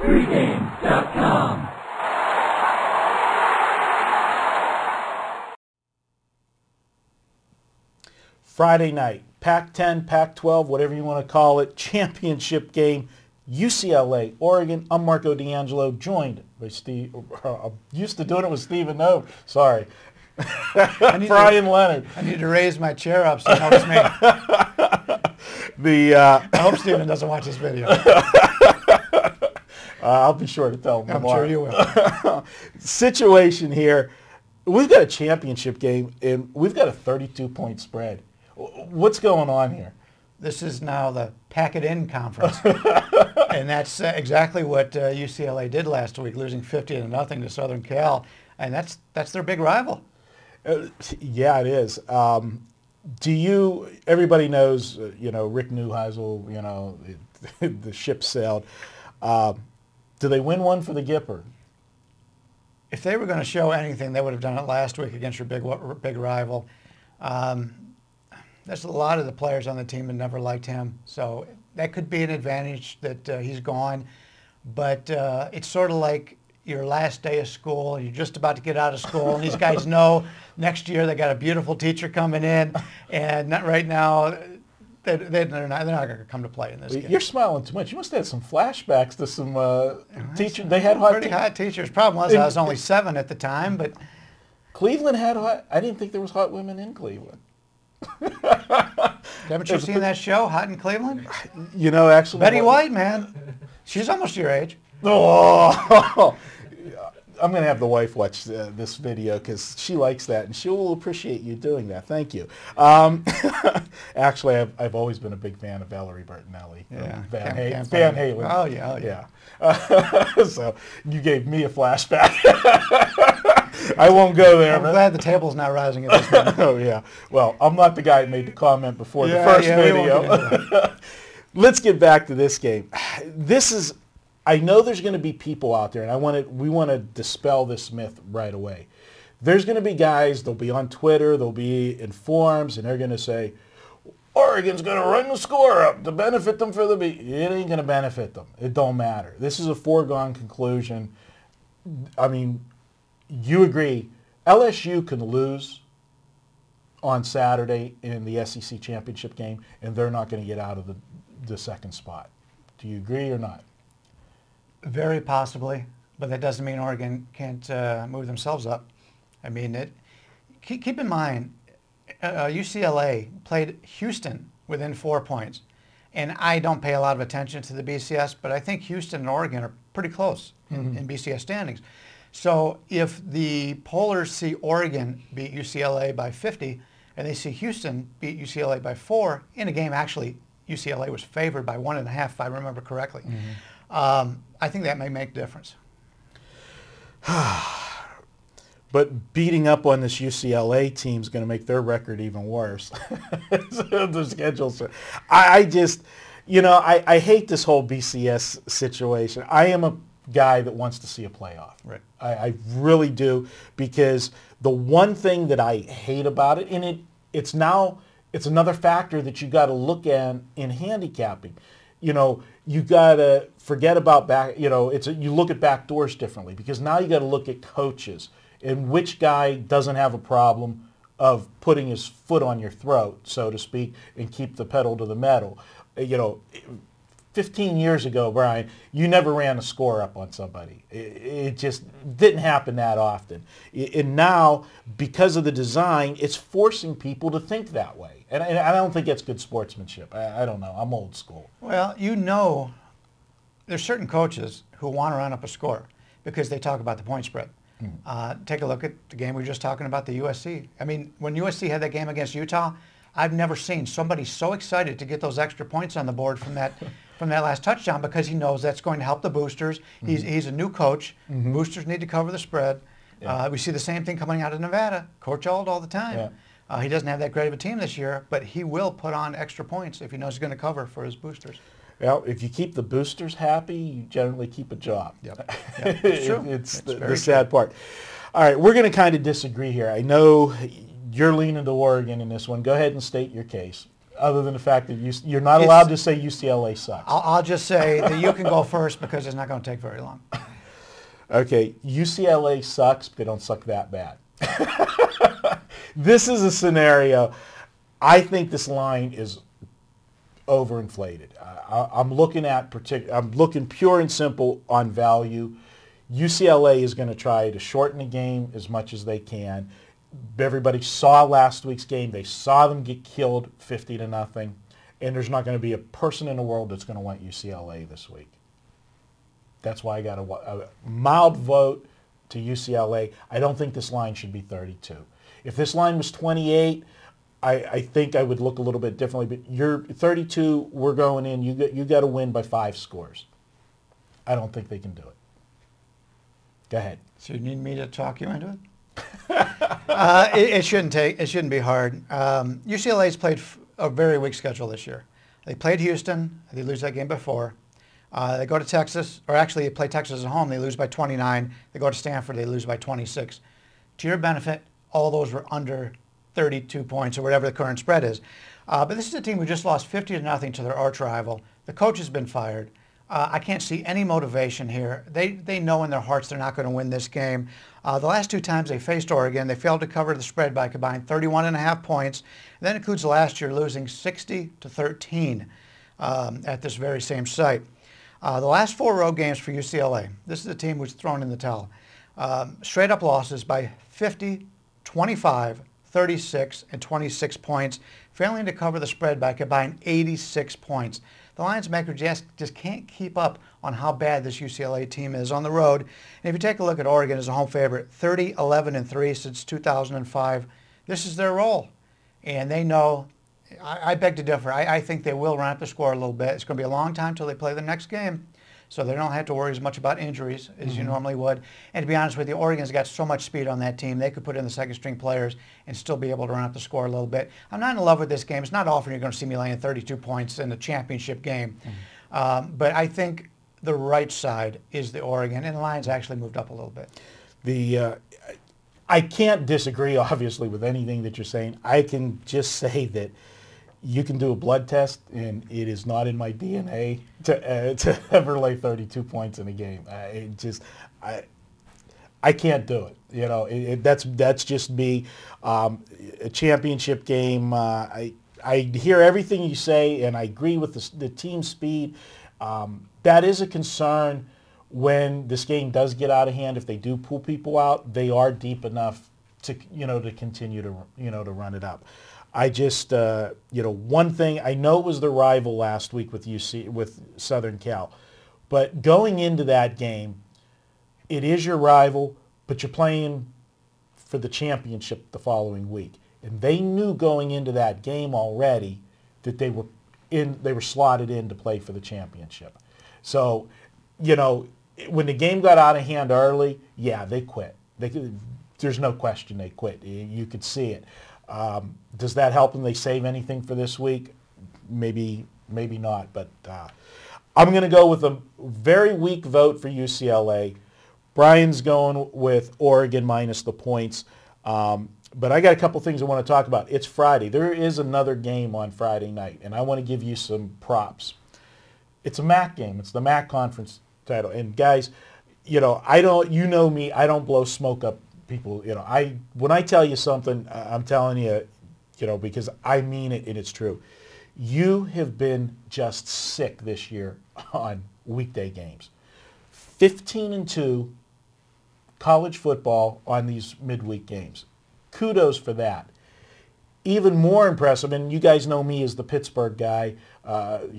Pregame.com. Friday night, Pac-10, Pac-12, whatever you want to call it, championship game, UCLA Oregon. I'm Marco D'Angelo, joined by Steve. I'm used to doing it with Stephen No. Sorry. Brian Leonard. I need to raise my chair up so it helps me. I hope Stephen doesn't watch this video. I'll be sure to tell him. I'm sure you will. Situation here, we've got a championship game, and we've got a 32-point spread. What's going on here? This is now the Pack It In conference. And that's exactly what UCLA did last week, losing 50-0 to Southern Cal. And that's their big rival. Yeah, it is. Everybody knows, Rick Neuheisel, the ship sailed. Do they win one for the Gipper? If they were going to show anything, they would have done it last week against your big rival. There's a lot of the players on the team that never liked him, so that could be an advantage that he's gone. But it's sort of like your last day of school, and you're just about to get out of school, and these guys know next year they got a beautiful teacher coming in, and not right now they're not going to come to play in this game. You're smiling too much. You must have had some flashbacks to some teachers. They had pretty hot teachers. Problem was I was only 7 at the time, but Cleveland had hot. I didn't think there was hot women in Cleveland. Haven't you seen that show, Hot in Cleveland? Actually, Betty White, man, she's almost your age. Oh, I'm going to have the wife watch this video because she likes that, and she will appreciate you doing that. Thank you. Actually, I've always been a big fan of Valerie Bertinelli. Yeah. Van Halen. Oh, yeah. So you gave me a flashback. I won't go there. I'm glad the table's not rising at this point. Oh, yeah. Well, I'm not the guy that made the comment before the first video. Let's get back to this game. I know there's going to be people out there, and we want to dispel this myth right away. There's going to be guys, they'll be on Twitter, they'll be in forums, and they're going to say, Oregon's going to run the score up to benefit them for the beat. It ain't going to benefit them. It don't matter. This is a foregone conclusion. I mean, you agree, LSU can lose on Saturday in the SEC championship game, and they're not going to get out of the second spot. Do you agree or not? Very possibly, but that doesn't mean Oregon can't move themselves up. I mean, keep in mind, UCLA played Houston within 4 points. And I don't pay a lot of attention to the BCS, but I think Houston and Oregon are pretty close in BCS standings. So if the pollers see Oregon beat UCLA by 50, and they see Houston beat UCLA by 4, in a game actually UCLA was favored by 1.5, if I remember correctly. I think that may make a difference. But beating up on this UCLA team is going to make their record even worse. The schedules. I just, I hate this whole BCS situation. I am a guy that wants to see a playoff. Right. I really do, because the one thing that I hate about it, and it's another factor that you got to look at in handicapping. You got to forget about you look at back doors differently, because now you got to look at coaches and which guy doesn't have a problem of putting his foot on your throat, so to speak, and keep the pedal to the metal. 15 years ago, Brian, you never ran a score up on somebody. It just didn't happen that often. And now, because of the design, it's forcing people to think that way. And I don't think that's good sportsmanship. I don't know. I'm old school. Well, there's certain coaches who want to run up a score because they talk about the point spread. Take a look at the game we were just talking about, the USC. I mean, when USC had that game against Utah, I've never seen somebody so excited to get those extra points on the board from that last touchdown, because he knows that's going to help the boosters. He's a new coach. Boosters need to cover the spread. Yeah. We see the same thing coming out of Nevada. Coach Ald all the time. Yeah. He doesn't have that great of a team this year, but he will put on extra points if he knows he's going to cover for his boosters. Well, if you keep the boosters happy, you generally keep a job. Yep. It's true. It's the sad part. All right, we're going to kind of disagree here. I know you're leaning to Oregon in this one. Go ahead and state your case. other than the fact that you're not allowed to say UCLA sucks. I'll just say that you can go first because it's not going to take very long. Okay, UCLA sucks, but they don't suck that bad. This is a scenario. I think this line is overinflated. I'm looking pure and simple on value. UCLA is going to try to shorten the game as much as they can. Everybody saw last week's game. They saw them get killed 50-0, and there's not going to be a person in the world that's going to want UCLA this week. That's why I got a mild vote to UCLA. I don't think this line should be 32. If this line was 28, I think I would look a little bit differently. But you're 32. We're going in. You got to win by 5 scores. I don't think they can do it. Go ahead. So you need me to talk you into it? It shouldn't be hard. UCLA's played a very weak schedule this year. They played Houston. They lose that game before. They go to Texas, or actually they play Texas at home. They lose by 29. They go to Stanford. They lose by 26. To your benefit, all those were under 32 points or whatever the current spread is. But this is a team who just lost 50-0 to their arch rival. The coach has been fired. I can't see any motivation here. They know in their hearts they're not going to win this game. The last 2 times they faced Oregon, they failed to cover the spread by a combined 31.5 points. And that includes last year losing 60-13 at this very same site. The last 4 road games for UCLA, this is a team who's thrown in the towel. Straight up losses by 50, 25, 36, and 26 points, failing to cover the spread by a combined 86 points. The Lions maker just can't keep up on how bad this UCLA team is on the road. And if you take a look at Oregon as a home favorite, 30-11-3 since 2005, this is their role. And they know, I beg to differ. I think they will run up the score a little bit. It's going to be a long time till they play the next game. So they don't have to worry as much about injuries as you normally would. And to be honest with you, Oregon's got so much speed on that team. They could put in the second-string players and still be able to run up the score a little bit. I'm not in love with this game. It's not often you're going to see me laying 32 points in a championship game. But I think the right side is the Oregon, and the Lions actually moved up a little bit. I can't disagree, obviously, with anything that you're saying. I can just say that you can do a blood test, and it is not in my DNA to ever lay 32 points in a game. I can't do it. You know, that's just me. A championship game. I hear everything you say, and I agree with the team speed. That is a concern when this game does get out of hand. If they do pull people out, they are deep enough to continue to run it up. I just, one thing, I know it was the rival last week with Southern Cal, but going into that game, it is your rival, but you're playing for the championship the following week. And they knew going into that game already that they were slotted in to play for the championship. So, when the game got out of hand early, yeah, they quit. There's no question they quit. You could see it. Does that help them? They save anything for this week? Maybe not. But I'm going to go with a very weak vote for UCLA. Brian's going with Oregon minus the points. But I got a couple things I want to talk about. It's Friday. There is another game on Friday night, and I want to give you some props. It's a MAC game. It's the MAC conference title. And guys, you know me, I don't blow smoke up people. When I tell you something, I'm telling you, because I mean it and it's true. You have been just sick this year on weekday games. 15-2 college football on these midweek games. Kudos for that. Even more impressive, and you guys know me as the Pittsburgh guy,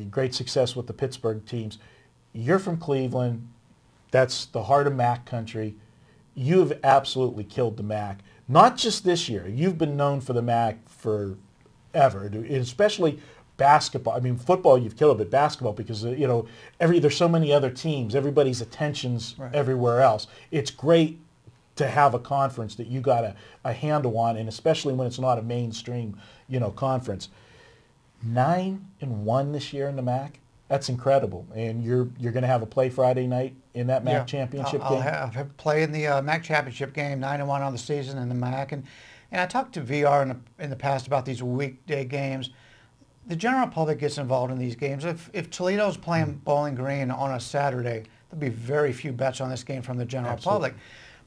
great success with the Pittsburgh teams. You're from Cleveland. That's the heart of MAC country. You have absolutely killed the MAC. Not just this year. You've been known for the MAC forever, especially basketball. I mean, football you've killed it, but basketball because, there's so many other teams. Everybody's attention's everywhere else. It's great to have a conference that you got a handle on, and especially when it's not a mainstream, conference. 9-1 this year in the MAC. That's incredible. And you're going to have a play Friday night in that MAC championship game? I'll have play in the MAC championship game, 9-1 on the season in the MAC. And I talked to VR in the past about these weekday games. the general public gets involved in these games. If Toledo's playing Bowling Green on a Saturday, there'll be very few bets on this game from the general public.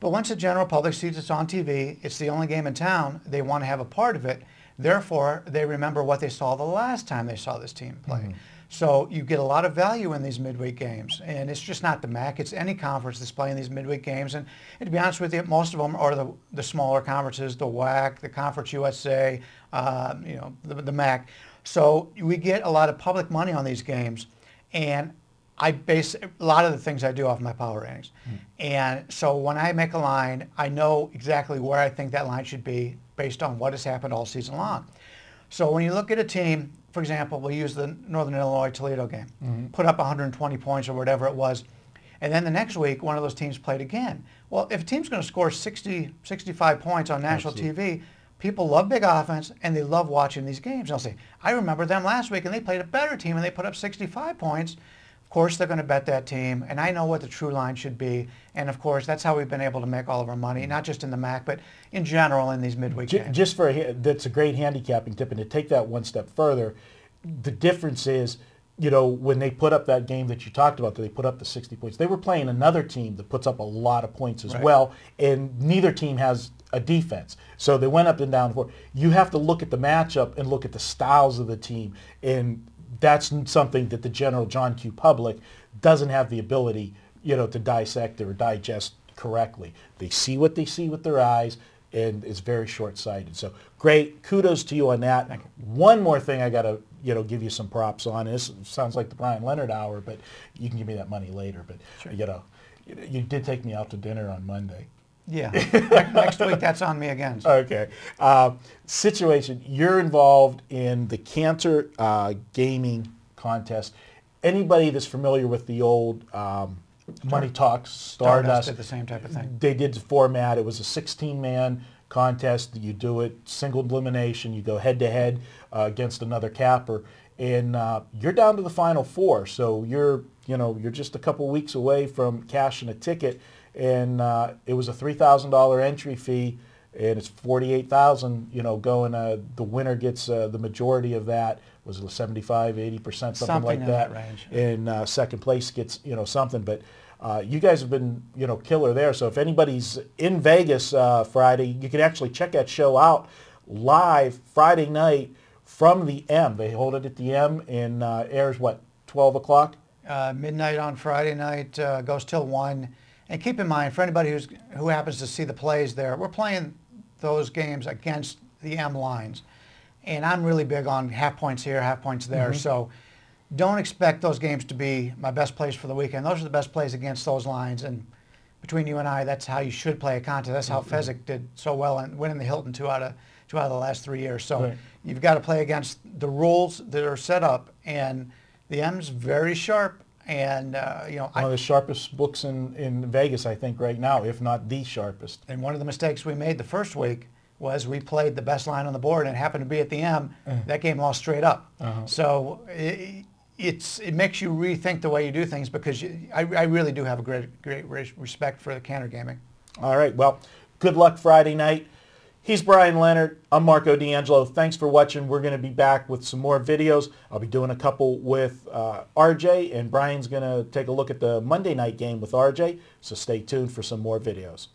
But once the general public sees it's on TV, it's the only game in town, they want to have a part of it. Therefore, they remember what they saw the last time they saw this team play. So you get a lot of value in these midweek games. And it's just not the MAC. It's any conference that's playing these midweek games. And to be honest with you, most of them are the smaller conferences, the WAC, the Conference USA, the MAC. So we get a lot of public money on these games. And I base a lot of the things I do off my power ratings. And so when I make a line, I know exactly where I think that line should be based on what has happened all season long. So when you look at a team, for example, we'll use the Northern Illinois-Toledo game, put up 120 points or whatever it was, and then the next week one of those teams played again. Well, if a team's going to score 60, 65 points on national TV, people love big offense and they love watching these games. They'll say, I remember them last week and they played a better team and they put up 65 points. Of course they're going to bet that team, and I know what the true line should be. And of course that's how we've been able to make all of our money, not just in the MAC, but in general in these midweek games. Just that's a great handicapping tip, and to take that one step further, the difference is, when they put up that game that you talked about, that they put up the 60 points, they were playing another team that puts up a lot of points as well, and neither team has a defense. So they went up and down. You have to look at the matchup and look at the styles of the team, and that's something that the general John Q. public doesn't have the ability, to dissect or digest correctly. They see what they see with their eyes, and it's very short-sighted. So great, kudos to you on that. Thank you. One more thing I got to, give you some props on. This sounds like the Brian Leonard hour, but you can give me that money later. But sure. You did take me out to dinner on Monday. Yeah, next week that's on me again. So. Okay. Situation, you're involved in the Cantor gaming contest. Anybody that's familiar with the old Money Talks, Stardust did the same type of thing. They did the format. It was a 16-man contest. You do it single elimination. You go head-to-head against another capper. And you're down to the final four. So you're just a couple weeks away from cashing a ticket. And it was a $3,000 entry fee, and it's $48,000. Going. The winner gets the majority of that. Was it 75, 80%, something like in that? Range. And second place gets something. But you guys have been killer there. So if anybody's in Vegas Friday, you can actually check that show out live Friday night from the M. They hold it at the M and airs 12 o'clock. Midnight on Friday night, goes till 1. And keep in mind, for anybody who happens to see the plays there, we're playing those games against the M lines. And I'm really big on half points here, half points there. So don't expect those games to be my best plays for the weekend. Those are the best plays against those lines. And between you and I, that's how you should play a contest. That's how Fezzik did so well in winning the Hilton two out of the last 3 years. So you've got to play against the rules that are set up. And the M's very sharp. And one of the sharpest books in Vegas, I think, right now, if not the sharpest. And one of the mistakes we made the first week was we played the best line on the board, and it happened to be at the M. That game lost straight up. So it makes you rethink the way you do things, because I really do have a great respect for the Cantor gaming. All right. Well, good luck Friday night. He's Brian Leonard. I'm Marco D'Angelo. Thanks for watching. We're going to be back with some more videos. I'll be doing a couple with RJ, and Brian's going to take a look at the Monday night game with RJ. So stay tuned for some more videos.